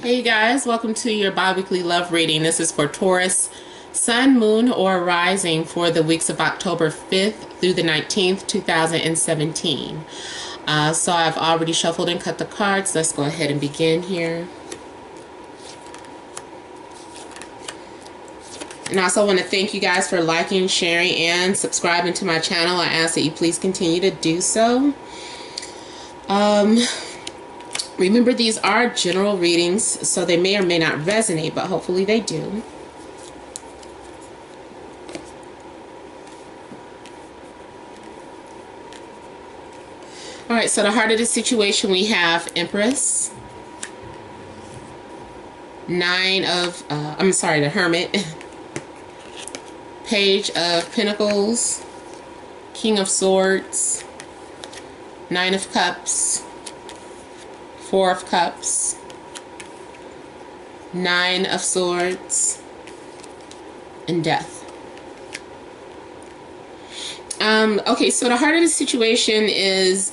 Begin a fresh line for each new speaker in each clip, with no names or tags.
Hey guys, welcome to your bi-weekly love reading. This is for Taurus, Sun, Moon, or Rising for the weeks of October 5th through the 19th, 2017. So I've already shuffled and cut the cards. Let's go ahead and begin here. And I also want to thank you guys for liking, sharing, and subscribing to my channel. I ask that you please continue to do so. Remember, these are general readings, so they may or may not resonate, but hopefully they do. Alright, so the heart of the situation, we have Empress, the Hermit, Page of Pentacles, King of Swords, Nine of Cups, Four of Cups, Nine of Swords, and Death. Okay, so the heart of the situation is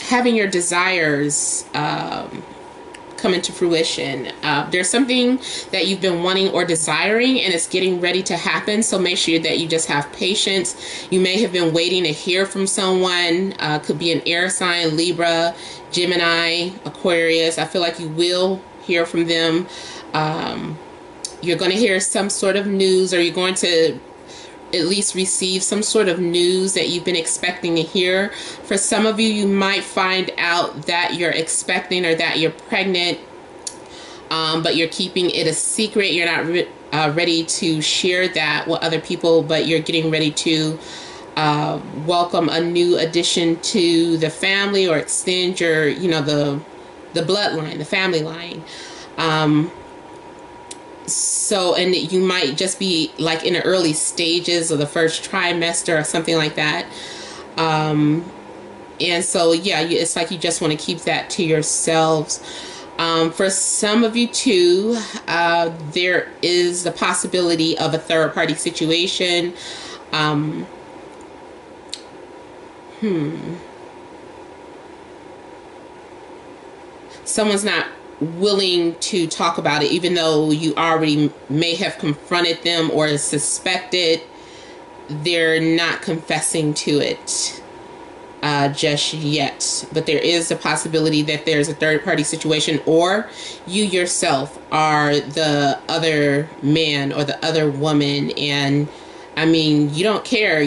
having your desires come into fruition. There's something that you've been wanting or desiring, and it's getting ready to happen, so make sure that you just have patience. You may have been waiting to hear from someone. Could be an air sign, Libra, Gemini, Aquarius. I feel like you will hear from them. You're going to hear some sort of news, or you're going to at least receive some sort of news that you've been expecting to hear. For some of you, you might find out that you're expecting or that you're pregnant, but you're keeping it a secret. You're not ready to share that with other people, but you're getting ready to welcome a new addition to the family, or extend your, the bloodline, the family line. So, and you might just be like in the early stages of the first trimester or something like that. And so, yeah, it's like you just want to keep that to yourselves. For some of you too, there is the possibility of a third party situation. Someone's not willing to talk about it, even though you already may have confronted them or suspected. They're not confessing to it just yet, but there is a possibility that there's a third-party situation, or you yourself are the other man or the other woman, and I mean, you don't care.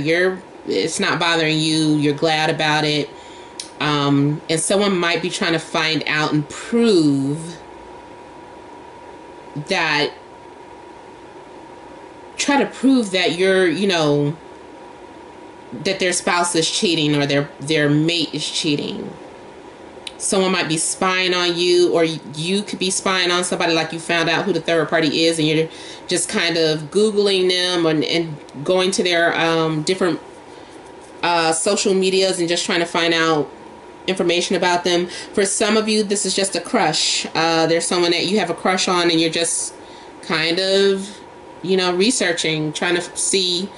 It's not bothering you. You're glad about it. And someone might be trying to find out and prove that, you're, that their spouse is cheating, or their mate is cheating. Someone might be spying on you, or you could be spying on somebody, like you found out who the third party is, and you're just kind of Googling them and going to their different social medias and just trying to find out information about them. For some of you, this is just a crush. There's someone that you have a crush on, and you're just kind of, researching, trying to see,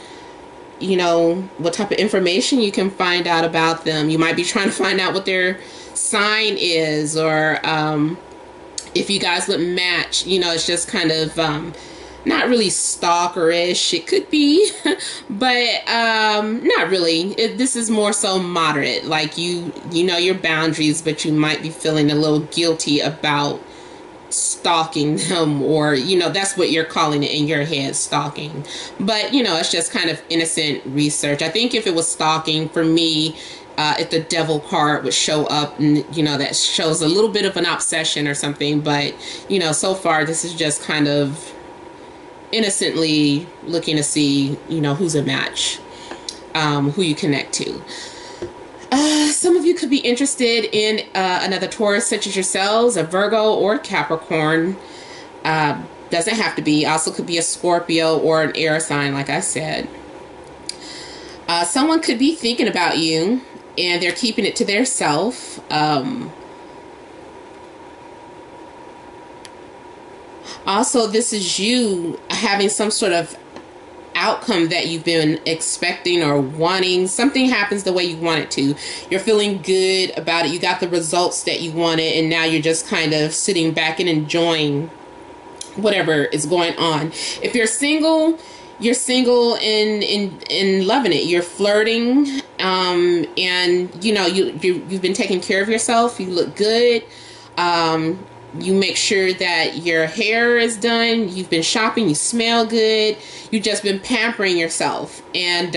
what type of information you can find out about them. You might be trying to find out what their sign is, or if you guys would match. It's just kind of not really stalkerish. It could be, but not really. This is more so moderate. Like you know your boundaries, but you might be feeling a little guilty about stalking them, or that's what you're calling it in your head, stalking. But it's just kind of innocent research. I think if it was stalking, for me, if the devil card would show up, and that shows a little bit of an obsession or something. But so far this is just kind of innocently looking to see, who's a match, who you connect to. Some of you could be interested in another Taurus, such as yourselves, a Virgo or Capricorn. Doesn't have to be. Also could be a Scorpio or an air sign, like I said. Someone could be thinking about you, and they're keeping it to their self. Also, this is you having some sort of outcome that you've been expecting or wanting. Something happens the way you want it to. You're feeling good about it. You got the results that you wanted, and now you're just kind of sitting back and enjoying whatever is going on. If you're single, you're single and loving it. You're flirting, and you know you've been taking care of yourself. You look good. You make sure that your hair is done. You've been shopping. You smell good. You've just been pampering yourself, and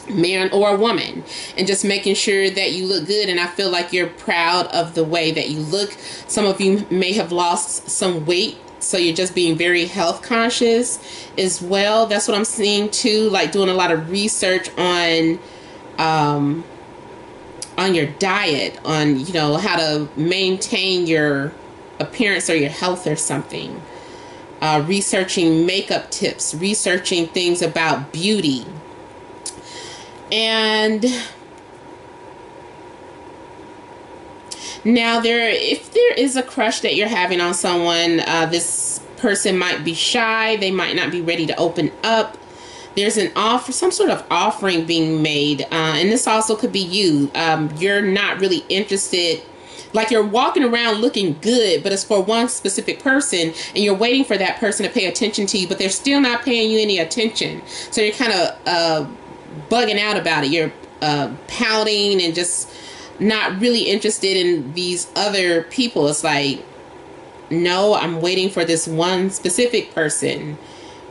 man or a woman, and just making sure that you look good. And I feel like you're proud of the way that you look. Some of you may have lost some weight, so you're just being very health conscious as well. That's what I'm seeing too, like doing a lot of research on your diet, on, you know, how to maintain your appearance or your health or something. Researching makeup tips, researching things about beauty. And now if there is a crush that you're having on someone, this person might be shy. They might not be ready to open up. There's an offer, some sort of offering being made. And this also could be you. You're not really interested. Like you're walking around looking good, but it's for one specific person, and you're waiting for that person to pay attention to you, but they're still not paying you any attention. So you're kind of bugging out about it. You're pouting and just not really interested in these other people. It's like, no, I'm waiting for this one specific person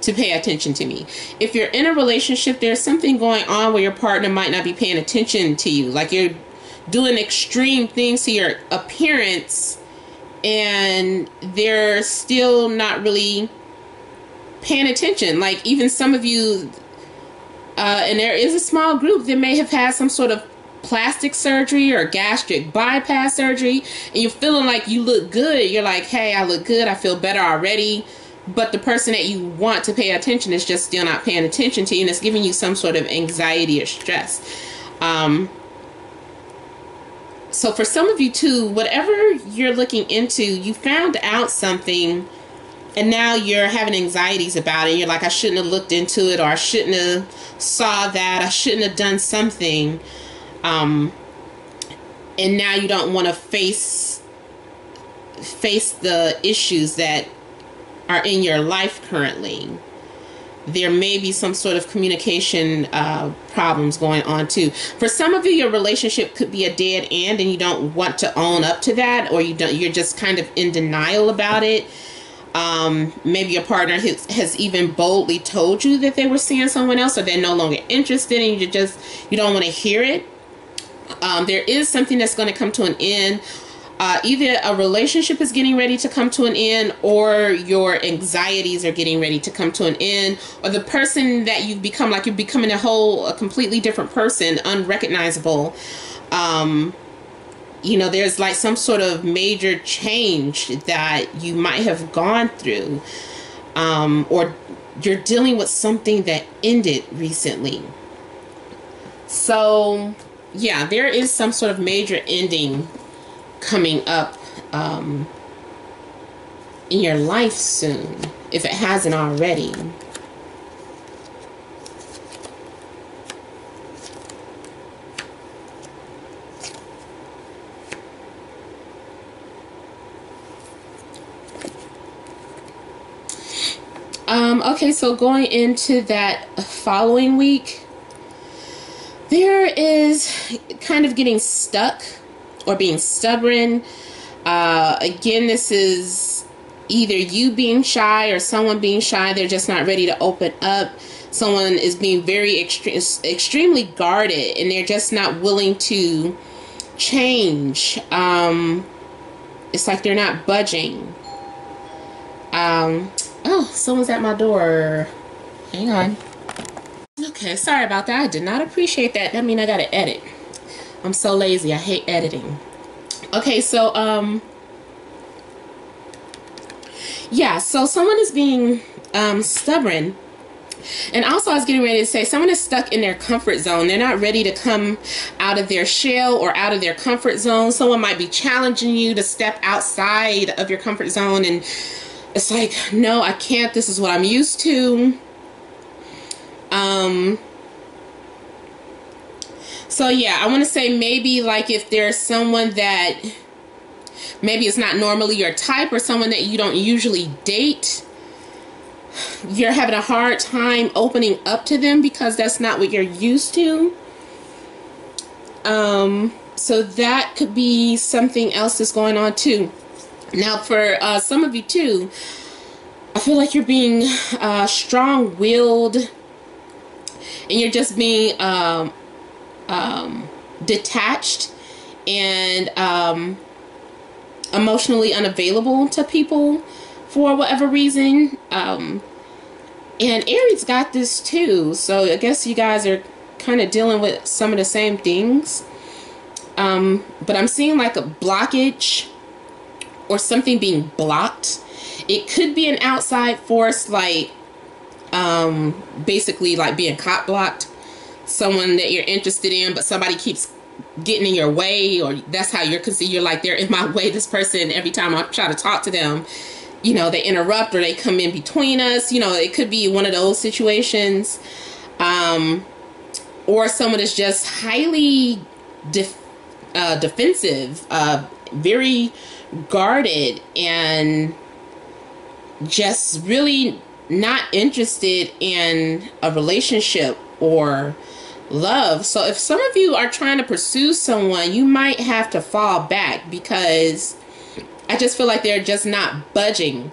to pay attention to me. If you're in a relationship, there's something going on where your partner might not be paying attention to you. Like you're doing extreme things to your appearance, and they're still not really paying attention. Like even some of you, and there is a small group that may have had some sort of plastic surgery or gastric bypass surgery, and you're feeling like you look good. You're like, hey, I look good. I feel better already. But the person that you want to pay attention is just still not paying attention to you, and it's giving you some sort of anxiety or stress. So for some of you too, whatever you're looking into, you found out something, and now you're having anxieties about it. You're like, I shouldn't have looked into it, or I shouldn't have saw that. I shouldn't have done something. And now you don't want to face the issues that are in your life currently. There may be some sort of communication problems going on too. For some of you, your relationship could be a dead end, and you don't want to own up to that, or you're just kind of in denial about it. Maybe your partner has even boldly told you that they were seeing someone else, or they're no longer interested, and you don't want to hear it. There is something that's going to come to an end. Either a relationship is getting ready to come to an end, or your anxieties are getting ready to come to an end, or the person that you've become, like you're becoming a completely different person, unrecognizable. You know, there's like some sort of major change that you might have gone through, or you're dealing with something that ended recently. So yeah, there is some sort of major ending coming up in your life soon, if it hasn't already. Okay, so going into that following week, there is kind of getting stuck or being stubborn. Again, this is either you being shy or someone being shy. They're just not ready to open up. Someone is being very extremely guarded, and they're just not willing to change. It's like they're not budging. Oh, someone's at my door. Hang on. Okay, sorry about that. I did not appreciate that. That means I gotta edit. I'm so lazy. I hate editing. Okay, so yeah, so someone is being stubborn. And also, I was getting ready to say, someone is stuck in their comfort zone. They're not ready to come out of their shell or out of their comfort zone. Someone might be challenging you to step outside of your comfort zone, and it's like, no, I can't. This is what I'm used to. So yeah, I want to say maybe like if there's someone that maybe it's not normally your type, or someone that you don't usually date, you're having a hard time opening up to them because that's not what you're used to. So that could be something else that's going on too. Now for some of you too, I feel like you're being strong-willed, and you're just being detached and emotionally unavailable to people for whatever reason. And Aries got this too, so I guess you guys are kind of dealing with some of the same things. But I'm seeing like a blockage or something being blocked. It could be an outside force, like basically like being cop blocked, someone that you're interested in, but somebody keeps getting in your way, or that's how you're considered. You're like, they're in my way. This person, every time I try to talk to them, you know, they interrupt or they come in between us. You know, it could be one of those situations. Or someone is just highly defensive, very guarded, and just really not interested in a relationship or love. So if some of you are trying to pursue someone, you might have to fall back, because I just feel like they're just not budging.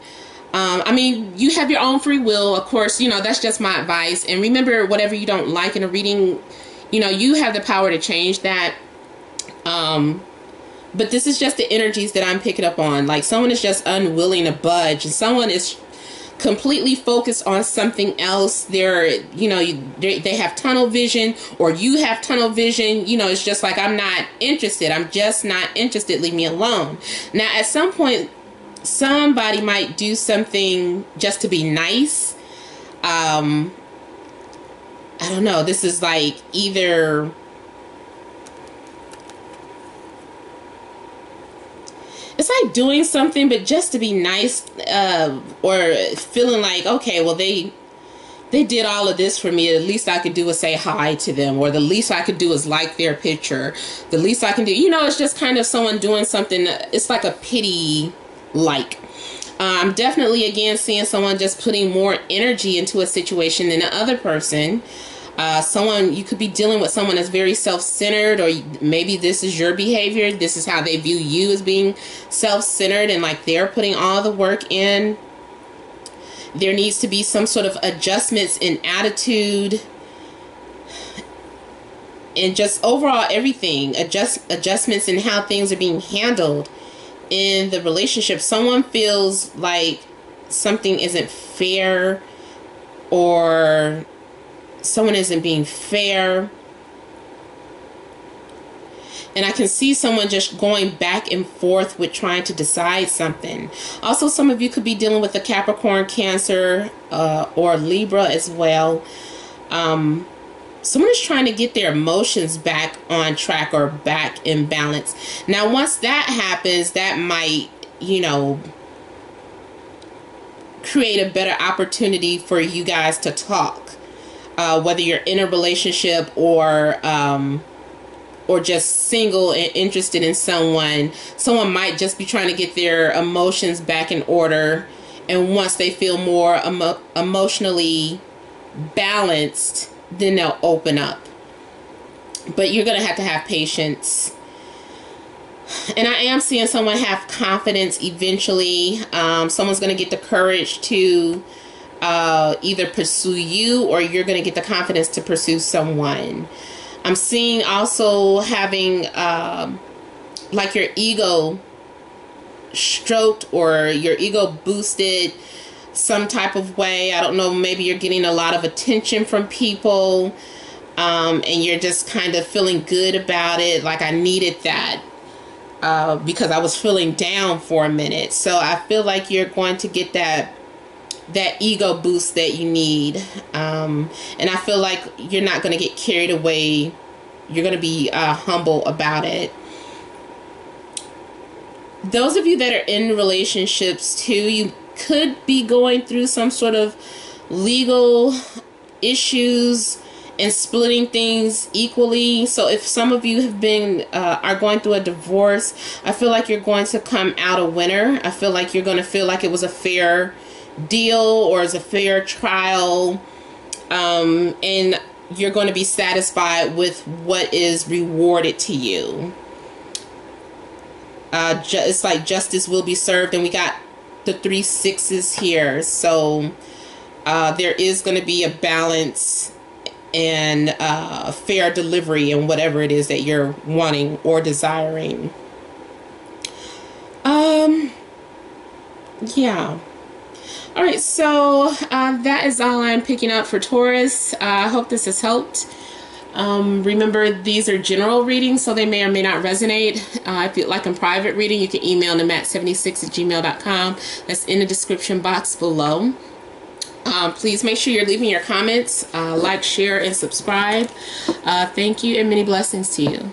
I mean, you have your own free will, of course, you know, that's just my advice. And remember, whatever you don't like in a reading, you know, you have the power to change that. But this is just the energies that I'm picking up on. Like, someone is just unwilling to budge, and someone is completely focused on something else. They're, you know, they have tunnel vision, or you have tunnel vision. You know, it's just like, I'm not interested. I'm just not interested. Leave me alone. Now, at some point, somebody might do something just to be nice. I don't know. This is like either it's like doing something, but just to be nice, or feeling like, okay, well, they did all of this for me. The least I could do is say hi to them, or the least I could do is like their picture. The least I can do, you know, it's just kind of someone doing something. It's like a pity, like. I'm definitely, again, seeing someone just putting more energy into a situation than the other person. Someone, you could be dealing with someone that's very self-centered, or maybe this is your behavior. This is how they view you, as being self-centered, and like they're putting all the work in. There needs to be some sort of adjustments in attitude, and just overall everything, adjustments in how things are being handled in the relationship. Someone feels like something isn't fair, or someone isn't being fair. And I can see someone just going back and forth with trying to decide something. Also, some of you could be dealing with a Capricorn, Cancer, or Libra as well. Someone is trying to get their emotions back on track, or back in balance. Now, once that happens, that might, you know, create a better opportunity for you guys to talk. Whether you're in a relationship, or just single and interested in someone. Someone might just be trying to get their emotions back in order. And once they feel more emotionally balanced, then they'll open up. But you're going to have patience. And I am seeing someone have confidence eventually. Someone's going to get the courage to either pursue you, or you're going to get the confidence to pursue someone. I'm seeing also having like your ego stroked, or your ego boosted some type of way. I don't know, maybe you're getting a lot of attention from people, and you're just kind of feeling good about it, like I needed that because I was feeling down for a minute. So I feel like you're going to get that ego boost that you need, and I feel like you're not going to get carried away. You're going to be humble about it. Those of you that are in relationships too, you could be going through some sort of legal issues and splitting things equally. So if some of you have been are going through a divorce, I feel like you're going to come out a winner. I feel like you're going to feel like it was a fair deal or it's a fair trial, and you're going to be satisfied with what is rewarded to you. It's like justice will be served, and we got the 3 6s here. So there is going to be a balance and fair delivery in whatever it is that you're wanting or desiring. Yeah. All right, so that is all I'm picking up for Taurus. I hope this has helped. Remember, these are general readings, so they may or may not resonate. If you'd like a private reading, you can email them at 76@gmail.com. That's in the description box below. Please make sure you're leaving your comments, like, share, and subscribe. Thank you, and many blessings to you.